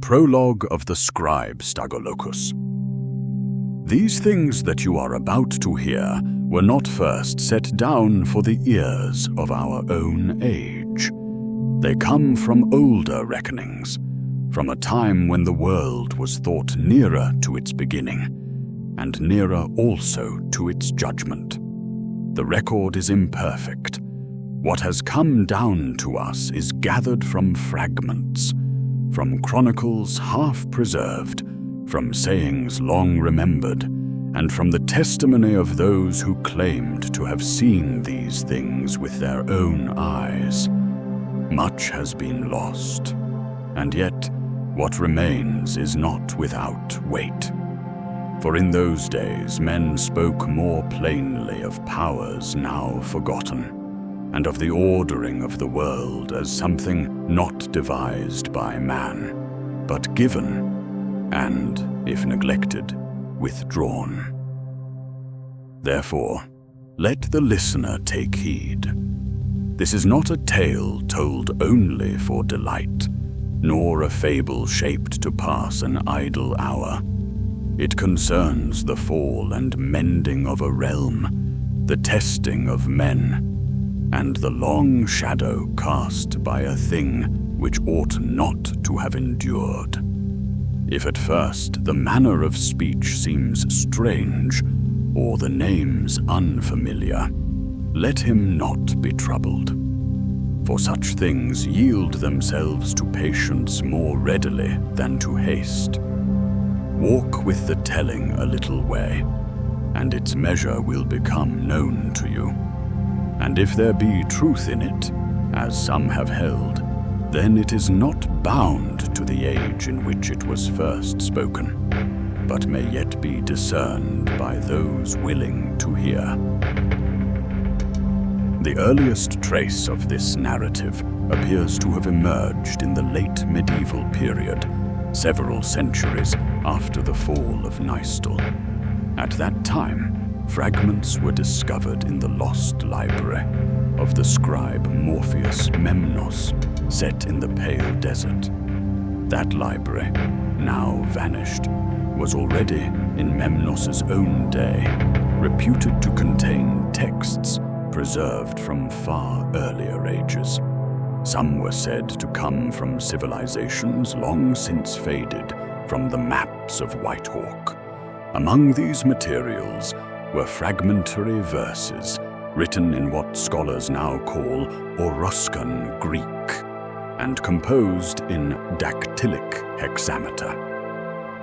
Prologue of the Scribe Stagolocus. These things that you are about to hear were not first set down for the ears of our own age. They come from older reckonings, from a time when the world was thought nearer to its beginning, and nearer also to its judgment. The record is imperfect. What has come down to us is gathered from fragments, from chronicles half preserved, from sayings long remembered, and from the testimony of those who claimed to have seen these things with their own eyes. Much has been lost, and yet what remains is not without weight. For in those days men spoke more plainly of powers now forgotten, and of the ordering of the world as something not devised by man, but given, and, if neglected, withdrawn. Therefore, let the listener take heed. This is not a tale told only for delight, nor a fable shaped to pass an idle hour. It concerns the fall and mending of a realm, the testing of men, and the long shadow cast by a thing which ought not to have endured. If at first the manner of speech seems strange, or the names unfamiliar, let him not be troubled. For such things yield themselves to patience more readily than to haste. Walk with the telling a little way, and its measure will become known to you. And if there be truth in it, as some have held, then it is not bound to the age in which it was first spoken, but may yet be discerned by those willing to hear. The earliest trace of this narrative appears to have emerged in the late medieval period, several centuries after the fall of Neistel. At that time, fragments were discovered in the lost library of the scribe Morpheus Memnos, set in the Pale Desert. That library, now vanished, was already, in Memnos's own day, reputed to contain texts preserved from far earlier ages. Some were said to come from civilizations long since faded from the maps of Whitehawk. Among these materials were fragmentary verses written in what scholars now call Oroscan Greek and composed in dactylic hexameter.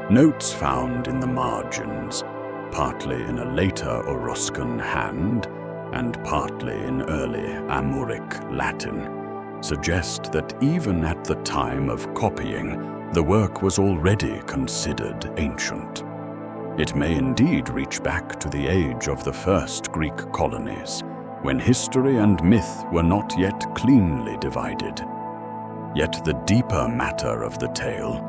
Notes found in the margins, partly in a later Oroscan hand and partly in early Amharic Latin, suggest that even at the time of copying, the work was already considered ancient. It may indeed reach back to the age of the first Greek colonies, when history and myth were not yet cleanly divided. Yet the deeper matter of the tale,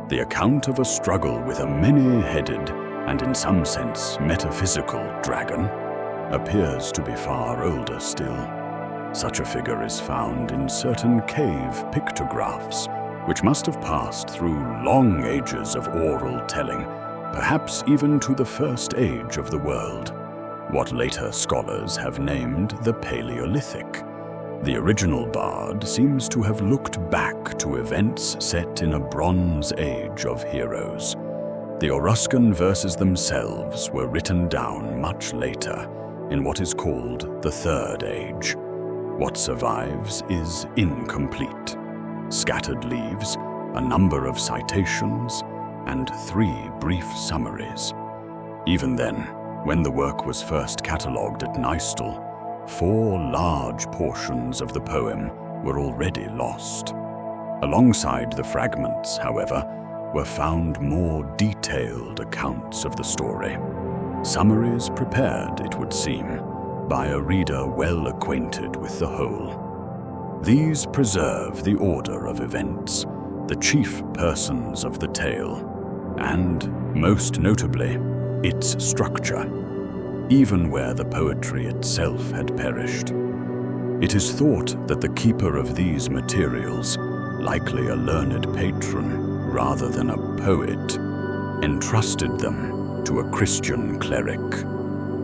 the account of a struggle with a many-headed and in some sense metaphysical dragon, appears to be far older still. Such a figure is found in certain cave pictographs, which must have passed through long ages of oral telling, perhaps even to the first age of the world, what later scholars have named the Paleolithic. The original bard seems to have looked back to events set in a Bronze Age of heroes. The Oroscan verses themselves were written down much later, in what is called the Third Age. What survives is incomplete. Scattered leaves, a number of citations, and 3 brief summaries. Even then, when the work was first catalogued at Neistel, 4 large portions of the poem were already lost. Alongside the fragments, however, were found more detailed accounts of the story. Summaries prepared, it would seem, by a reader well acquainted with the whole. These preserve the order of events, the chief persons of the tale, and, most notably, its structure, even where the poetry itself had perished. It is thought that the keeper of these materials, likely a learned patron, rather than a poet, entrusted them to a Christian cleric,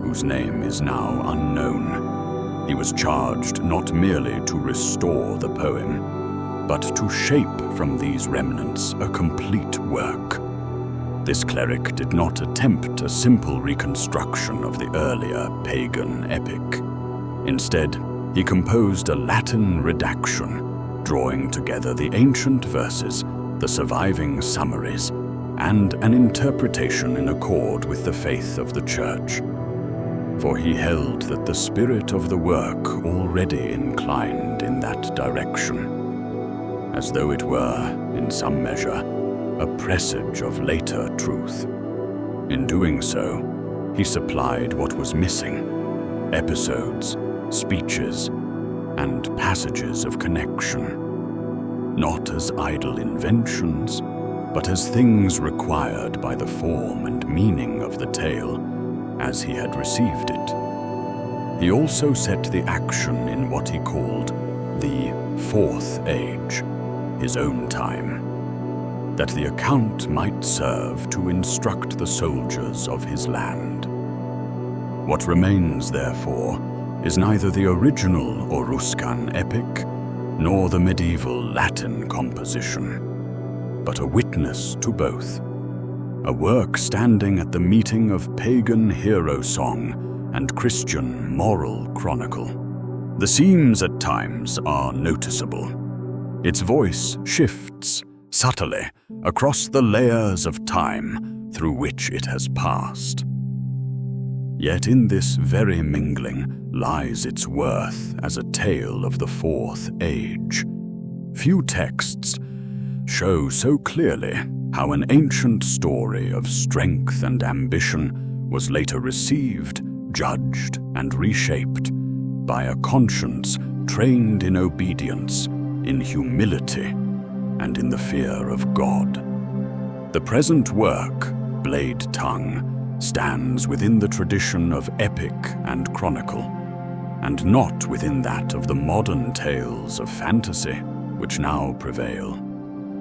whose name is now unknown. He was charged not merely to restore the poem, but to shape from these remnants a complete work. This cleric did not attempt a simple reconstruction of the earlier pagan epic. Instead, he composed a Latin redaction, drawing together the ancient verses, the surviving summaries, and an interpretation in accord with the faith of the Church. For he held that the spirit of the work already inclined in that direction, as though it were, in some measure, a presage of later truth. In doing so, he supplied what was missing: episodes, speeches, and passages of connection, not as idle inventions, but as things required by the form and meaning of the tale as he had received it. He also set the action in what he called the Fourth Age, his own time, that the account might serve to instruct the soldiers of his land. What remains, therefore, is neither the original Oruscan epic nor the medieval Latin composition, but a witness to both, a work standing at the meeting of pagan hero song and Christian moral chronicle. The seams at times are noticeable. Its voice shifts subtly across the layers of time through which it has passed. Yet in this very mingling lies its worth as a tale of the Fourth Age. Few texts show so clearly how an ancient story of strength and ambition was later received, judged, and reshaped by a conscience trained in obedience, in humility, and in the fear of God. The present work, Bladetongue, stands within the tradition of epic and chronicle, and not within that of the modern tales of fantasy which now prevail.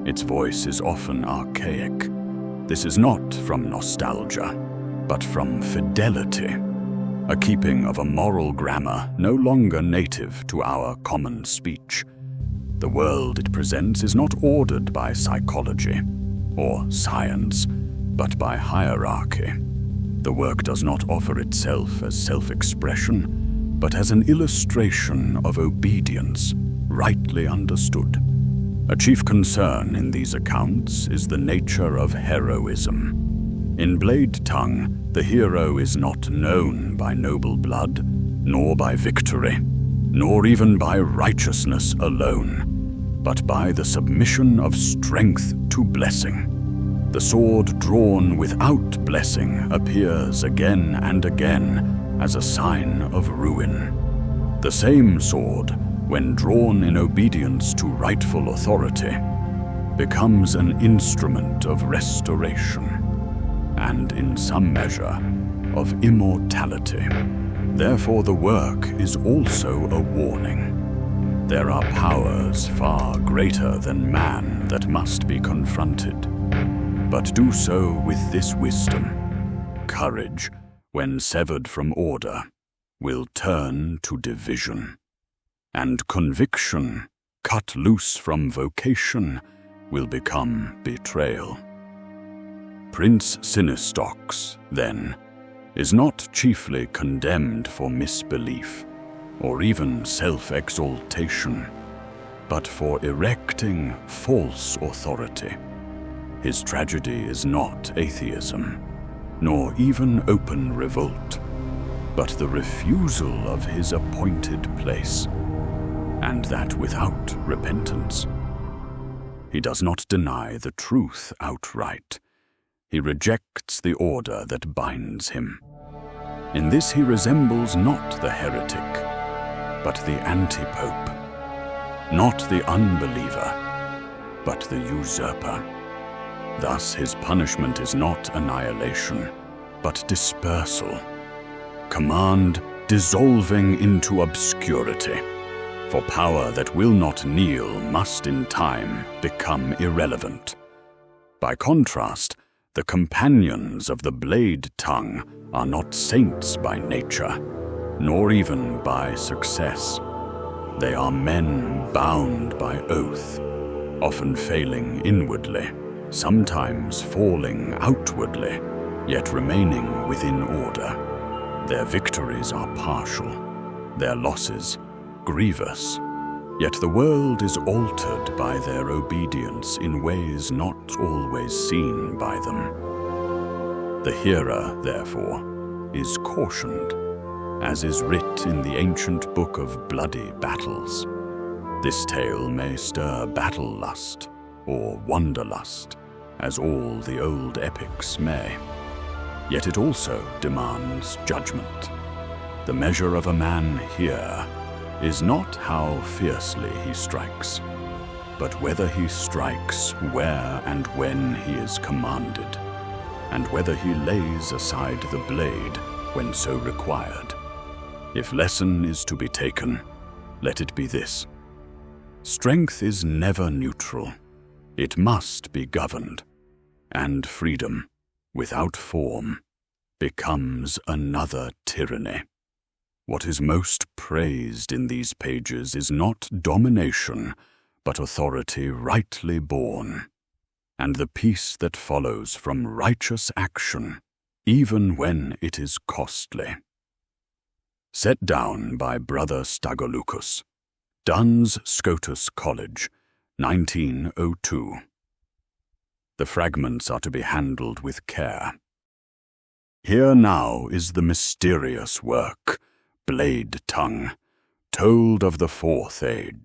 Its voice is often archaic. This is not from nostalgia, but from fidelity, a keeping of a moral grammar no longer native to our common speech. The world it presents is not ordered by psychology or science, but by hierarchy. The work does not offer itself as self-expression, but as an illustration of obedience, rightly understood. A chief concern in these accounts is the nature of heroism. In Bladetongue, the hero is not known by noble blood, nor by victory, nor even by righteousness alone, but by the submission of strength to blessing. The sword drawn without blessing appears again and again as a sign of ruin. The same sword, when drawn in obedience to rightful authority, becomes an instrument of restoration, and in some measure, of immortality. Therefore, the work is also a warning. There are powers far greater than man that must be confronted, but do so with this wisdom: courage, when severed from order, will turn to division, and conviction, cut loose from vocation, will become betrayal. Prince Sinistox, then, is not chiefly condemned for misbelief, or even self-exaltation, but for erecting false authority. His tragedy is not atheism, nor even open revolt, but the refusal of his appointed place, and that without repentance. He does not deny the truth outright. He rejects the order that binds him. In this he resembles not the heretic, but the anti-pope, not the unbeliever, but the usurper. Thus his punishment is not annihilation, but dispersal, command dissolving into obscurity, for power that will not kneel must in time become irrelevant. By contrast, the companions of the blade tongue are not saints by nature, nor even by success. They are men bound by oath, often failing inwardly, sometimes falling outwardly, yet remaining within order. Their victories are partial, their losses grievous, yet the world is altered by their obedience in ways not always seen by them. The hearer, therefore, is cautioned, as is writ in the ancient book of bloody battles. This tale may stir battle lust or wanderlust, as all the old epics may. Yet it also demands judgment. The measure of a man here is not how fiercely he strikes, but whether he strikes where and when he is commanded, and whether he lays aside the blade when so required. If lesson is to be taken, let it be this: strength is never neutral. It must be governed, and freedom, without form, becomes another tyranny. What is most praised in these pages is not domination, but authority rightly borne, and the peace that follows from righteous action, even when it is costly. Set down by Brother Stagolucus, Duns Scotus College, 1902. The fragments are to be handled with care. Here now is the mysterious work, Blade Tongue, told of the Fourth Age.